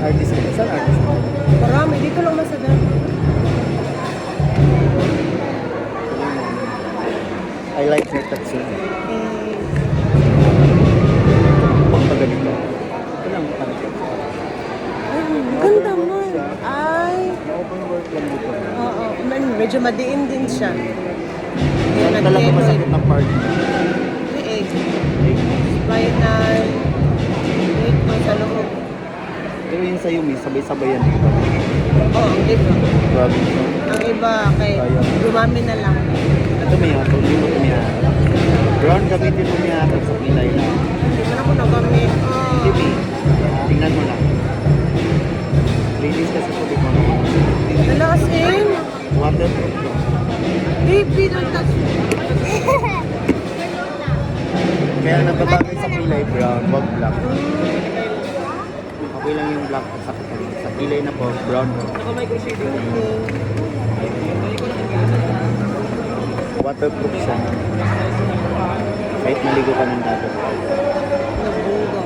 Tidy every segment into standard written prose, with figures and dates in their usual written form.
artist ka? Saan artist ka? Marami, dito lang masada. I like her tattoo. Pag ganito. Ito lang pansin. Ganda mo. Ay. Open work lang dito. Oo, medyo madiin din siya. Kaya Ano talaga nag-yellow. masakit ng part? Liig. Spinal. Dito sa loob. Pero yun sa'yo, may sabay-sabay yan dito. Oo, ang iba. Grabe ito. Ang iba, kay Ayaw. gumami na lang. Ito may hatol, hindi mo tumihatol. Brown gamitin mo tumihatol sa kilay lang. Hindi mo na ako nagamit. TV, tingnan mo lang. Ladies kasi ito, di mo na. Wala kasi. Waterproof to. Baby, don't touch me. Kaya nagpapagay sa kilay brown, wag black. Okay lang yung black sa kilay na po, brown. Waterproof siya. Kahit maligo ka ng dagat. Nabugaw.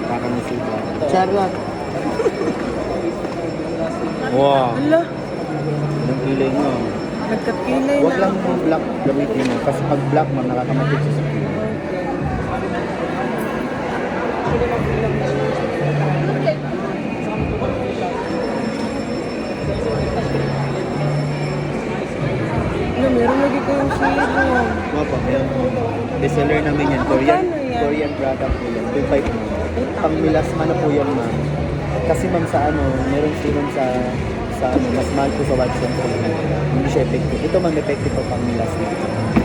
Kakamisig ka. Charlotte! Wow! Hala, Yung kilay mo. nagkapilay Huwag na lang ako. yung black gamitin mo. Kasi pag black mo, nakakamatig siya sa kilay. Ano, meron lagi kayong silo. Opo, yung bestseller namin yan. Korean, Magkano yan? Korean product po yan. 2.5 mo. Pang milasma na po yan, ma'am. Kasi ma'am sa ano, meron sinom sa ano, mas mahal po sa Watson po. Hindi siya effective. Ito ma'am, effective po pang milasma.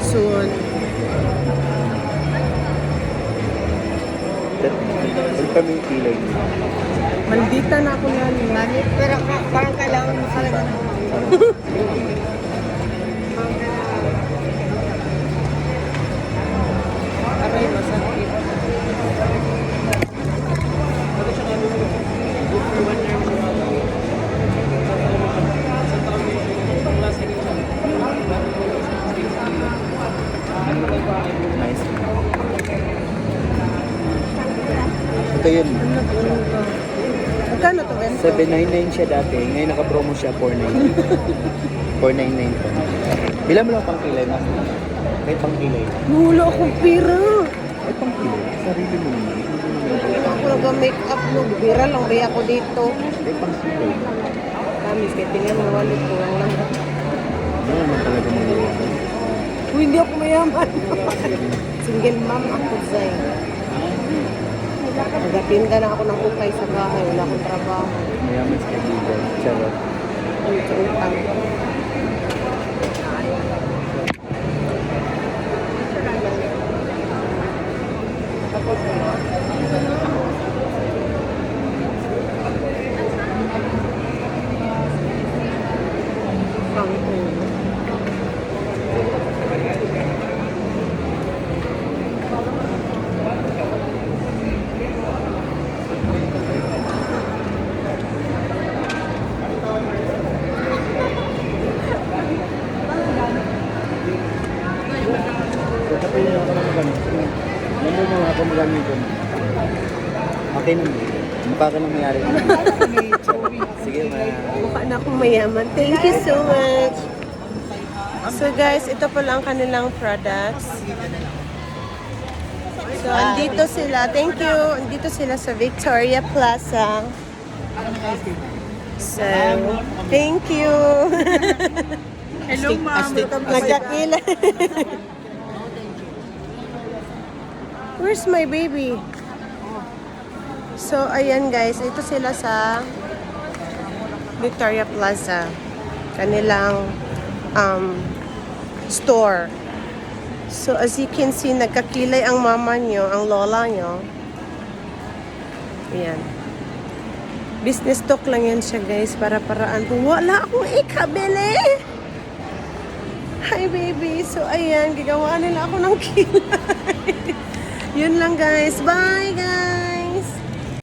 Soon. Confirm yung kilay niyo. Maldita na ako na. Pero parang kailangan mo talaga na. Aray, masakit. Nice. Ito yun. Magkano to, Bento? 799 siya dati. Ngayon naka-promo siya 499. 499 po. Bilang mo lang pang kilay na. Kahit pang kilay. Wala akong pira. Kahit pang kilay. Sarili mo naman. Ako nag-makeup no. Bira lang ba ako dito? Kahit pang kilay. Kamis, kaya tingnan mo wallet ko. Ang lambot. Ano naman talaga mo yun? Uy, hindi ako mayaman. Single mom ako, Zay. Nagatinda na ako ng ukay sa bahay. Wala akong trabaho. Mayaman sa kaibigan. Charot. Ang utang. Kapilin ako ng magamit. Nandun mo ako magamit ko. Okay naman. Mukha ka nang mayari. Sige, Mukha na akong mayaman. Thank you so much. So guys, ito pala ang kanilang products. So, andito sila. Thank you. Andito sila sa Victoria Plaza. So, thank you. Hello, ma'am. Welcome to my Nagkakila. Where's my baby? So, ayan guys. Ito sila sa Victoria Plaza. Kanilang store. So, as you can see, nagkakilay ang mama nyo, ang lola nyo. Ayan. Business talk lang yan siya, guys. Para-paraan. Wala akong ikabili! Hi, baby! So, ayan. Gagawa nila ako ng kilay. Yun lang, guys. Bye, guys!